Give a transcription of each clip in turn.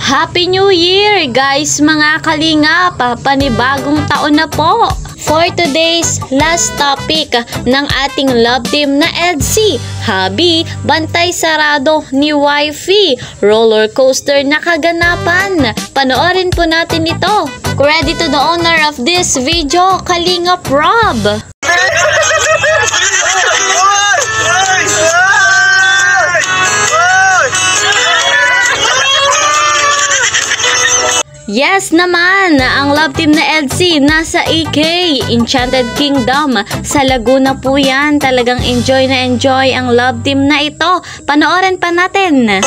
Happy New Year guys mga kalingap, panibagong taon na po. For today's last topic ng ating love team na EDC, Habi, bantay sarado ni Wifey, roller coaster na kaganapan. Panoorin po natin ito. Credit to the owner of this video, Kalingap Rob. Yes naman, ang love team na EDC nasa EK, Enchanted Kingdom. Sa Laguna po yan. Talagang enjoy na enjoy ang love team na ito. Panoorin pa natin.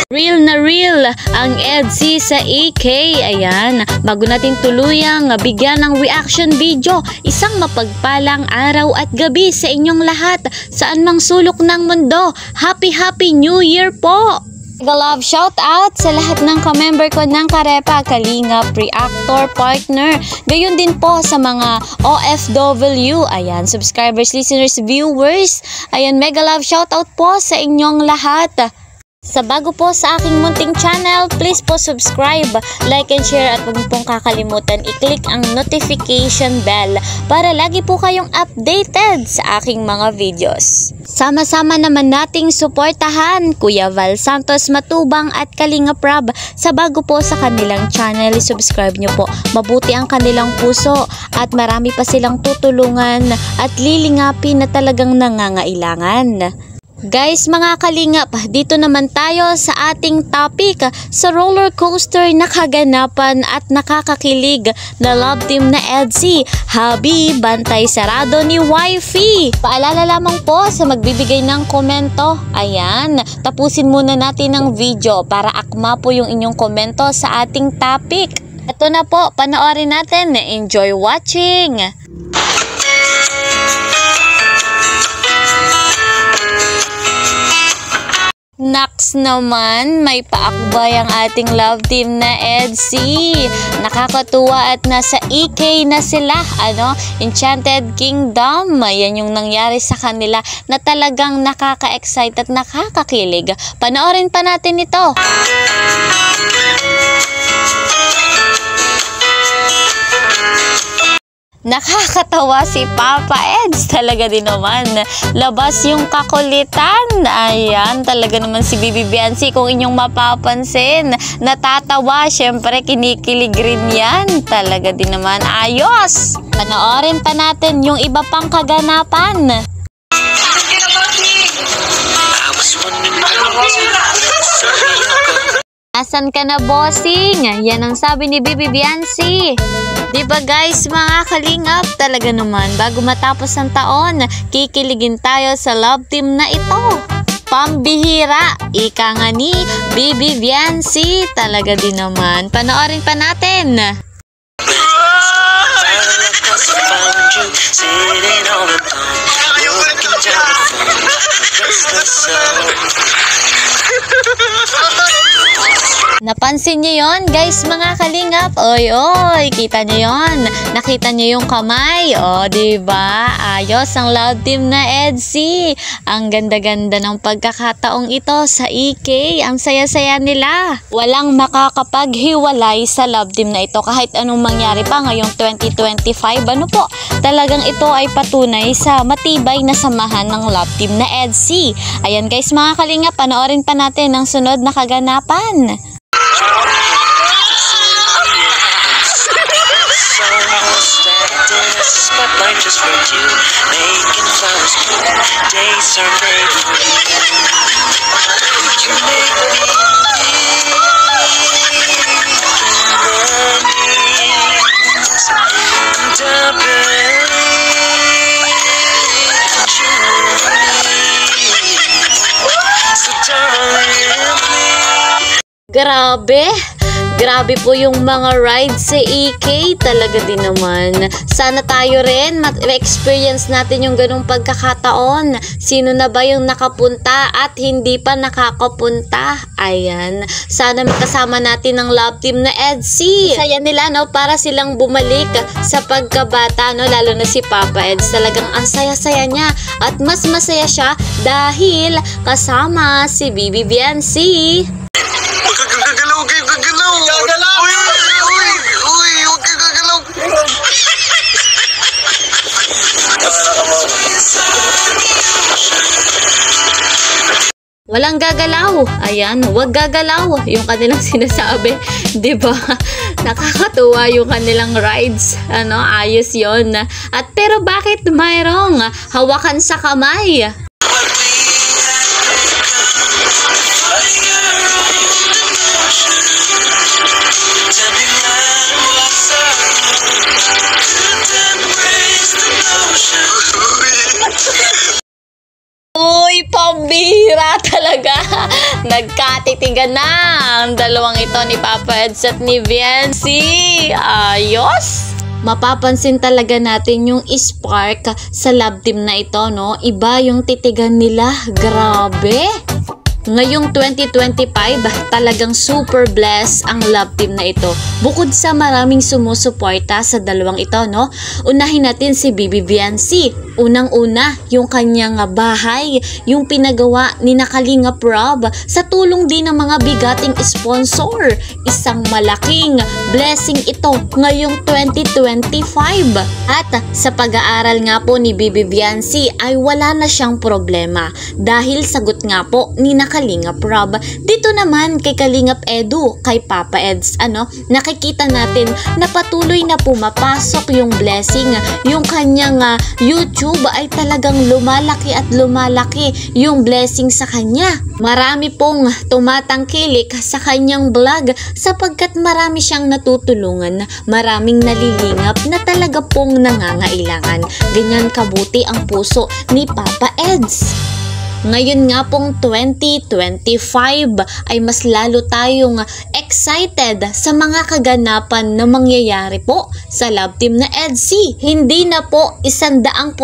Real na real ang EDC sa EK. Ayan, bago natin tuluyang bigyan ng reaction video, isang mapagpalang araw at gabi sa inyong lahat, saan mang sulok ng mundo. Happy New Year po! Love shout out sa lahat ng ka-member ko ng Karepa, Kalingap, Reactor, Partner. Gayon din po sa mga OFW, ayan, subscribers, listeners, viewers. Ayan, mega love shout out po sa inyong lahat. Sa bago po sa aking munting channel, please po subscribe, like and share at huwag niyo pong kakalimutan i-click ang notification bell para lagi po kayong updated sa aking mga videos. Sama-sama naman nating suportahan Kuya Val Santos Matubang at Kalingap Rob sa bago po sa kanilang channel. Subscribe niyo po, mabuti ang kanilang puso at marami pa silang tutulungan at lilingapin na talagang nangangailangan. Guys mga kalingap, dito naman tayo sa ating topic sa roller coaster na kaganapan at nakakakilig na love team na EDC, Habi, bantay sarado ni Wifey. Paalala lamang po sa magbibigay ng komento, ayan, tapusin muna natin ang video para akma po yung inyong komento sa ating topic. Ito na po, panoorin natin. Enjoy watching! Naks naman, may paakbay ang ating love team na EDC. Nakakatuwa at nasa EK na sila, Enchanted Kingdom. Yan yung nangyari sa kanila na talagang nakaka-excite at nakakakilig. Panoorin pa natin ito. Nakakatawa si Papa Eds, talaga din naman. Labas yung kakulitan. Ayan, talaga naman si Bibi Biancy, kung inyong mapapansin. Natatawa, syempre kinikilig rin yan. Talaga din naman, ayos! Panoorin pa natin yung iba pang kaganapan. Asan ka na, bossing? Yan ang sabi ni Bibi Biancy. Diba guys mga kalingap, talaga naman bago matapos ang taon, kikiligin tayo sa love team na ito. Pambihira, ika nga ni Bibi Biancy, talaga din naman. Panoorin pa natin. Napansin niyo yon guys mga kalingap? Oy, kita niyo yon. Nakita niyo yung kamay? O, diba? Ayos ang love team na EDC. Ang ganda-ganda ng pagkakataong ito sa EK. Ang saya-saya nila. Walang makakapaghiwalay sa love team na ito kahit anong mangyari pa ngayong 2025. Ano po? Talagang ito ay patunay sa matibay na samahan ng love team na EDC. Ayan guys mga kalingap, panoorin pa natin ang sunod na kaganapan. Just for you, making flowers bloom, days are made for you. You make me Grabe! Grabe po yung mga rides sa EK. Talaga din naman. Sana tayo rin ma-experience natin yung ganung pagkakataon. Sino na ba yung nakapunta at hindi pa nakakapunta? Ayan. Sana makasama natin ang love team na EDSI. Saya nila, no? Para silang bumalik sa pagkabata, no? Lalo na si Papa Eds. Talagang ang saya-saya niya. At mas masaya siya dahil kasama si Bibi Biancy. Gagalaw kayo, gagalaw! Gagalaw! Uy! Huwag kayo gagalaw! Walang gagalaw. Ayan, huwag gagalaw. Yung kanilang sinasabi, 'di ba? Nakakatuwa yung kanilang rides. Ano, ayos 'yon. At pero bakit mayroong hawakan sa kamay? Uy, pambihira talaga. Nagkatitigan na ang dalawang ito ni Papa Eds at ni Biancy. Ayos! Mapapansin talaga natin yung spark sa love team na ito, no? Iba yung titigan nila. Grabe! Ngayong 2025, talagang super blessed ang love team na ito. Bukod sa maraming sumusuporta sa dalawang ito, no? Unahin natin si Bibi Biancy. Unang-una, yung kanyang bahay, yung pinagawa ni Kalinga Rob sa tulong din ng mga bigating sponsor. Isang malaking blessing ito ngayong 2025. At sa pag-aaral nga po ni Bibi Biancy ay wala na siyang problema dahil sagot nga po ni Kalinga Rob. Dito naman kay Kalingap Edu, kay Papa Eds, nakikita natin na patuloy na pumapasok yung blessing, yung kanyang YouTube ay talagang lumalaki at lumalaki yung blessing sa kanya. Marami pong tumatangkilik sa kanyang vlog sapagkat marami siyang natutulungan, maraming nalilingap na talaga pong nangangailangan. Ganyan kabuti ang puso ni Papa Eds. Ngayon nga pong 2025 ay mas lalo tayong excited sa mga kaganapan na mangyayari po sa love team na EDSI. Hindi na po 100%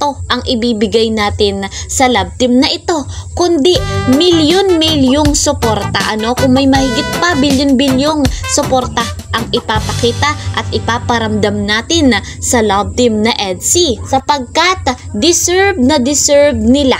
ang ibibigay natin sa love team na ito, kundi milyon-milyong suporta. Kung may mahigit pa bilyon-bilyong suporta ang ipapakita at ipaparamdam natin sa love team na EDSI sapagkat deserve nila.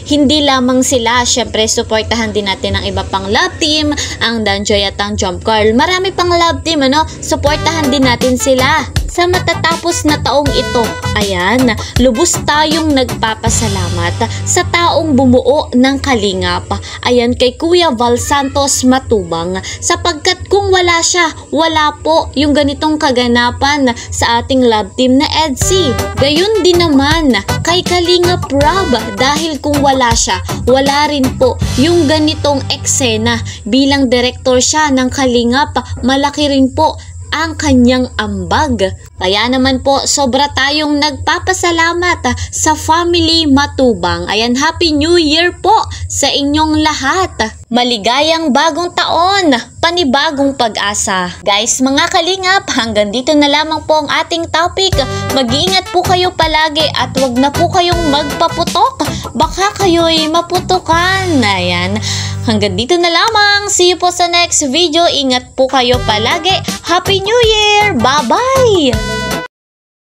Hindi lamang sila, syempre suportahan din natin ang iba pang love team, ang Danjoy at ang Jump Girl. Marami pang love team, suportahan din natin sila. Sa matatapos na taong ito, ayan, lubos tayong nagpapasalamat sa taong bumuo ng Kalingap. Ayan, kay Kuya Val Santos Matubang, sapagkat kung wala siya, wala po yung ganitong kaganapan sa ating love team na EDSI. Gayon din naman kay Kalingap Rob, dahil kung wala siya, wala rin po yung ganitong eksena. Bilang direktor siya ng Kalingap, malaki rin po ang kanyang ambag. Kaya naman po, sobra tayong nagpapasalamat sa family Matubang. Ayan, Happy New Year po sa inyong lahat. Maligayang bagong taon, panibagong pag-asa. Guys, mga kalingap, hanggang dito na lamang po ang ating topic. Mag-iingat po kayo palagi at wag na po kayong magpaputok. Baka kayo'y maputukan. Ayan, hanggang dito na lamang. See you po sa next video. Ingat po kayo palagi. Happy New Year! Bye-bye!